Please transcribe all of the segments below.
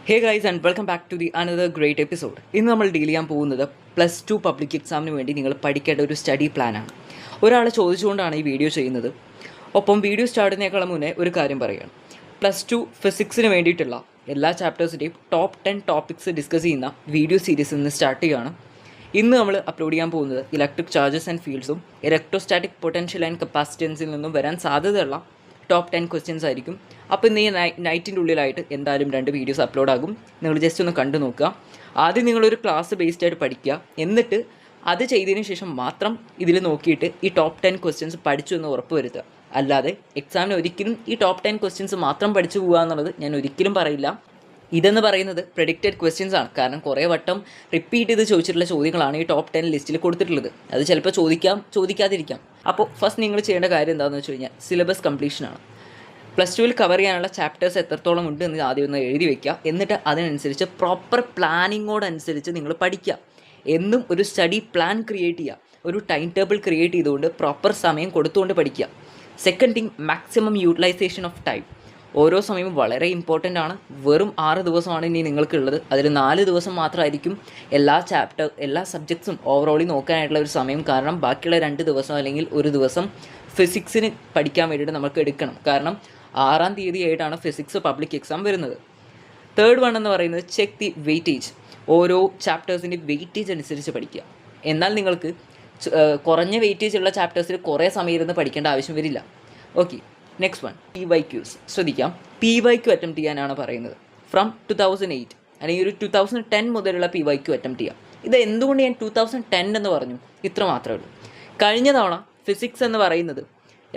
Hey guys and welcome back to the another great episode. ഇന്ന് നമ്മൾ deal ചെയ്യാൻ പോകുന്നത് +2 പബ്ലിക് എക്സാമിന് വേണ്ടി നിങ്ങൾ പഠിക്കേണ്ട ഒരു സ്റ്റഡി പ്ലാനാണ്. ഒരാൾ ചോദിച്ചുകൊണ്ടാണ് ഈ വീഡിയോ ചെയ്യുന്നത്. ഒപ്പം വീഡിയോ സ്റ്റാർട്ട് ചെയ്യുന്നതിനേക്കാളും മുന്നേ ഒരു കാര്യം പറയുകയാണ്. +2 ഫിസിക്സിന് വേണ്ടിയിട്ടുള്ള എല്ലാ ചാപ്റ്റേഴ്സിൻ്റെയും ടോപ്പ് 10 ടോപ്പിക്സ് ഡിസ്കസ് ചെയ്യുന്ന വീഡിയോ സീരീസ് ഇന്ന് സ്റ്റാർട്ട് ചെയ്യുകയാണ്. ഇന്ന് നമ്മൾ അപ്ലോഡ് ചെയ്യാൻ പോകുന്നത് ഇലക്ട്രിക് ചാർജസ് ആൻഡ് ഫീൽഡ്സും ഇലക്ട്രോസ്റ്റാറ്റിക് പൊട്ടൻഷ്യൽ ആൻഡ് കപ്പാസിറ്റൻസിൽ നിന്നും വരാൻ സാധ്യതയുള്ള ടോപ്പ് 10 ക്വസ്റ്റ്യൻസ് ആയിരിക്കും. അപ്പോൾ ഇന്ന് ഈ നൈറ്റിൻ്റെ ഉള്ളിലായിട്ട് എന്തായാലും 2 വീഡിയോസ് അപ്ലോഡ് ആകും. നിങ്ങൾ ജസ്റ്റ് ഒന്ന് കണ്ടു നോക്കുക. ആദ്യം നിങ്ങളൊരു ക്ലാസ് ബേസ്ഡ് ആയിട്ട് പഠിക്കുക, എന്നിട്ട് അത് ചെയ്തതിന് ശേഷം മാത്രം ഇതിൽ നോക്കിയിട്ട് ഈ ടോപ്പ് 10 ക്വസ്റ്റ്യൻസ് പഠിച്ചു എന്ന് ഉറപ്പ് വരുത്തുക. അല്ലാതെ എക്സാമിന് ഒരിക്കലും ഈ ടോപ്പ് 10 ക്വസ്റ്റ്യൻസ് മാത്രം പഠിച്ചു പോകുക എന്നുള്ളത് ഞാൻ ഒരിക്കലും പറയില്ല. ഇതെന്ന് പറയുന്നത് പ്രെഡിക്റ്റഡ് ക്വസ്റ്റ്യൻസ് ആണ്. കാരണം കുറേ വട്ടം റിപ്പീറ്റ് ചെയ്ത് ചോദിച്ചിട്ടുള്ള ചോദ്യങ്ങളാണ് ഈ ടോപ്പ് 10 ലിസ്റ്റിൽ കൊടുത്തിട്ടുള്ളത്. അത് ചിലപ്പോൾ ചോദിക്കാതിരിക്കാം. അപ്പോൾ ഫസ്റ്റ് നിങ്ങൾ ചെയ്യേണ്ട കാര്യം എന്താണെന്ന് വെച്ച് കഴിഞ്ഞാൽ സിലബസ് കംപ്ലീഷനാണ്. +2 കവർ ചെയ്യാനുള്ള ചാപ്റ്റേഴ്സ് എത്രത്തോളം ഉണ്ട് എന്ന് ആദ്യം ഒന്ന് എഴുതി വയ്ക്കുക. എന്നിട്ട് അതിനനുസരിച്ച് പ്രോപ്പർ പ്ലാനിങ്ങോടനുസരിച്ച് നിങ്ങൾ പഠിക്കുക. എന്നും ഒരു സ്റ്റഡി പ്ലാൻ ക്രിയേറ്റ് ചെയ്യുക, ഒരു ടൈം ടേബിൾ ക്രിയേറ്റ് ചെയ്തുകൊണ്ട് പ്രോപ്പർ സമയം കൊടുത്തുകൊണ്ട് പഠിക്കുക. Second thing, maximum utilisation of time. ഓരോ സമയവും വളരെ ഇമ്പോർട്ടൻ്റ് ആണ്. വെറും 6 ദിവസമാണ് ഇനി നിങ്ങൾക്കുള്ളത്. അതിൽ 4 ദിവസം മാത്രമായിരിക്കും എല്ലാ സബ്ജക്ട്സും ഓവറോളി നോക്കാനായിട്ടുള്ള ഒരു സമയം. കാരണം ബാക്കിയുള്ള 2 ദിവസം അല്ലെങ്കിൽ ഒരു ദിവസം ഫിസിക്സിന് പഠിക്കാൻ വേണ്ടിയിട്ട് നമുക്ക് എടുക്കണം. കാരണം 6-ാം തീയതിയായിട്ടാണ് ഫിസിക്സ് പബ്ലിക് എക്സാം വരുന്നത്. തേർഡ് വൺ എന്ന് പറയുന്നത് ചെക്ക് ദി വെയിറ്റേജ്. ഓരോ ചാപ്റ്റേഴ്സിൻ്റെ വെയിറ്റേജ് അനുസരിച്ച് പഠിക്കുക. എന്നാൽ നിങ്ങൾക്ക് കുറഞ്ഞ വെയിറ്റേജ് ഉള്ള ചാപ്റ്റേഴ്സിൽ കുറേ സമയം ഇരുന്ന് പഠിക്കേണ്ട ആവശ്യം വരില്ല. Okay, next one PYQs. ശ്രദ്ധിക്കാം, PYQ അറ്റംപ്റ്റ് ചെയ്യാനാണ് പറയുന്നത്. ഫ്രം 2008 അല്ലെങ്കിൽ ഒരു 2010 മുതലുള്ള PYQ അറ്റംപ്റ്റ് ചെയ്യാം. ഇത് എന്തുകൊണ്ട് ഞാൻ 2010 എന്ന് പറഞ്ഞു? ഇത്ര മാത്രമേ ഉള്ളൂ. കഴിഞ്ഞ തവണ ഫിസിക്സ് എന്ന് പറയുന്നത്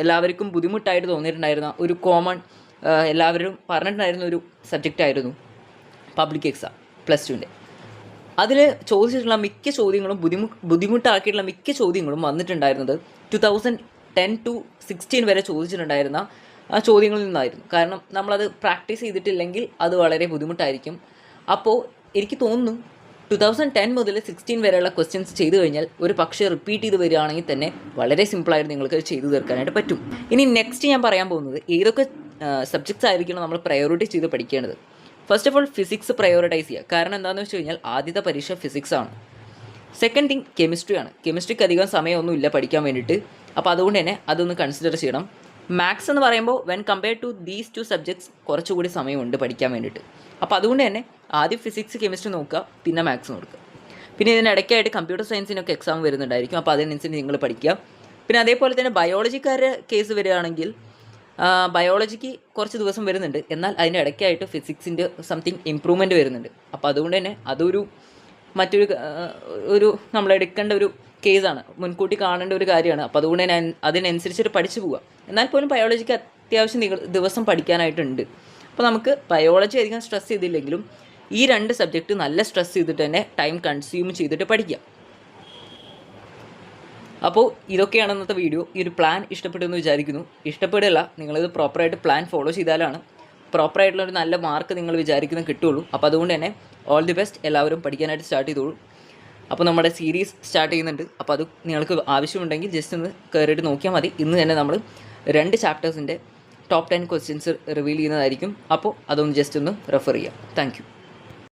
എല്ലാവർക്കും ബുദ്ധിമുട്ടായിട്ട് തോന്നിയിട്ടുണ്ടായിരുന്ന ഒരു കോമൺ, എല്ലാവരും പറഞ്ഞിട്ടുണ്ടായിരുന്ന ഒരു സബ്ജക്റ്റ് ആയിരുന്നു പബ്ലിക് എക്സാം +2ൻ്റെ. അതിൽ ചോദിച്ചിട്ടുള്ള മിക്ക ചോദ്യങ്ങളും ബുദ്ധിമുട്ടാക്കിയിട്ടുള്ള മിക്ക ചോദ്യങ്ങളും വന്നിട്ടുണ്ടായിരുന്നത് 2010 to 16 വരെ ചോദിച്ചിട്ടുണ്ടായിരുന്ന ആ ചോദ്യങ്ങളിൽ നിന്നായിരുന്നു. കാരണം നമ്മളത് പ്രാക്ടീസ് ചെയ്തിട്ടില്ലെങ്കിൽ അത് വളരെ ബുദ്ധിമുട്ടായിരിക്കും. അപ്പോൾ എനിക്ക് തോന്നുന്നു 2010 മുതൽ 16 വരെയുള്ള ക്വസ്റ്റ്യൻസ് ചെയ്തു കഴിഞ്ഞാൽ ഒരു പക്ഷേ റിപ്പീറ്റ് ചെയ്ത് വരികയാണെങ്കിൽ തന്നെ വളരെ സിമ്പിളായിട്ട് നിങ്ങൾക്ക് ചെയ്തു തീർക്കാനായിട്ട് പറ്റും. ഇനി നെക്സ്റ്റ് ഞാൻ പറയാൻ പോകുന്നത് ഏതൊക്കെ സബ്ജക്ട്സ് ആയിരിക്കണം നമ്മൾ പ്രയോറിറ്റി ചെയ്ത് പഠിക്കേണ്ടത്. First of all physics prioritise ചെയ്യുക. കാരണം എന്താണെന്ന് വെച്ച് കഴിഞ്ഞാൽ ആദ്യത്തെ പരീക്ഷ ഫിസിക്സ് ആണ്. Second thing കെമിസ്ട്രിയാണ്. കെമിസ്ട്രിക്ക് അധികം സമയമൊന്നുമില്ല പഠിക്കാൻ വേണ്ടിയിട്ട്. അപ്പോൾ അതുകൊണ്ട് തന്നെ അതൊന്ന് കൺസിഡർ ചെയ്യണം. മാത്സ് എന്ന് പറയുമ്പോൾ when compared to these 2 subjects കുറച്ചുകൂടി സമയമുണ്ട് പഠിക്കാൻ വേണ്ടിയിട്ട്. അപ്പോൾ അതുകൊണ്ട് തന്നെ ആദ്യം ഫിസിക്സ് കെമിസ്ട്രി നോക്കുക, പിന്നെ മാത്സ് നോക്കുക. പിന്നെ ഇതിനിടയ്ക്കായിട്ട് കമ്പ്യൂട്ടർ സയൻസിനൊക്കെ എക്സാം വരുന്നുണ്ടായിരിക്കും. അപ്പോൾ അതിനനുസരിച്ച് നിങ്ങൾ പഠിക്കുക. പിന്നെ അതേപോലെ തന്നെ ബയോളജിക്കാരുടെ കേസ് വരികയാണെങ്കിൽ ബയോളജിക്ക് കുറച്ച് ദിവസം വരുന്നുണ്ട്. എന്നാൽ അതിൻ്റെ ഇടയ്ക്കായിട്ട് ഫിസിക്സിൻ്റെ സംതിങ് ഇമ്പ്രൂവ്മെൻറ്റ് വരുന്നുണ്ട്. അപ്പോൾ അതുകൊണ്ട് തന്നെ അതൊരു മറ്റൊരു നമ്മളെടുക്കേണ്ട ഒരു കേസാണ്, മുൻകൂട്ടി കാണേണ്ട ഒരു കാര്യമാണ്. അപ്പോൾ അതുകൊണ്ട് തന്നെ അതിനനുസരിച്ചിട്ട് പഠിച്ചു പോവുക. എന്നാൽ പോലും ബയോളജിക്ക് അത്യാവശ്യം ദിവസം പഠിക്കാനായിട്ടുണ്ട്. അപ്പോൾ നമുക്ക് ബയോളജി അധികം സ്ട്രെസ് ചെയ്തില്ലെങ്കിലും ഈ 2 സബ്ജക്റ്റ് നല്ല സ്ട്രെസ് ചെയ്തിട്ട് തന്നെ ടൈം കൺസ്യൂം ചെയ്തിട്ട് പഠിക്കുക. അപ്പോൾ ഇതൊക്കെയാണ് ഇന്നത്തെ വീഡിയോ. ഈ ഒരു പ്ലാൻ ഇഷ്ടപ്പെട്ടെന്ന് വിചാരിക്കുന്നു. ഇഷ്ടപ്പെടില്ല, നിങ്ങളിത് പ്രോപ്പറായിട്ട് പ്ലാൻ ഫോളോ ചെയ്താലാണ് പ്രോപ്പറായിട്ടുള്ളൊരു നല്ല മാർക്ക് നിങ്ങൾ വിചാരിക്കുന്നത് കിട്ടുള്ളൂ. അപ്പോൾ അതുകൊണ്ട് തന്നെ ഓൾ ദി ബെസ്റ്റ്. എല്ലാവരും പഠിക്കാനായിട്ട് സ്റ്റാർട്ട് ചെയ്തോളൂ. അപ്പോൾ നമ്മുടെ സീരീസ് സ്റ്റാർട്ട് ചെയ്യുന്നുണ്ട്. അപ്പോൾ അത് നിങ്ങൾക്ക് ആവശ്യമുണ്ടെങ്കിൽ ജസ്റ്റ് ഒന്ന് കയറിയിട്ട് നോക്കിയാൽ മതി. ഇന്ന് തന്നെ നമ്മൾ 2 ചാപ്റ്റേഴ്സിൻ്റെ ടോപ്പ് 10 ക്വസ്റ്റ്യൻസ് റിവീൽ ചെയ്യുന്നതായിരിക്കും. അപ്പോൾ അതൊന്ന് ജസ്റ്റ് ഒന്ന് റെഫർ ചെയ്യാം. Thank you.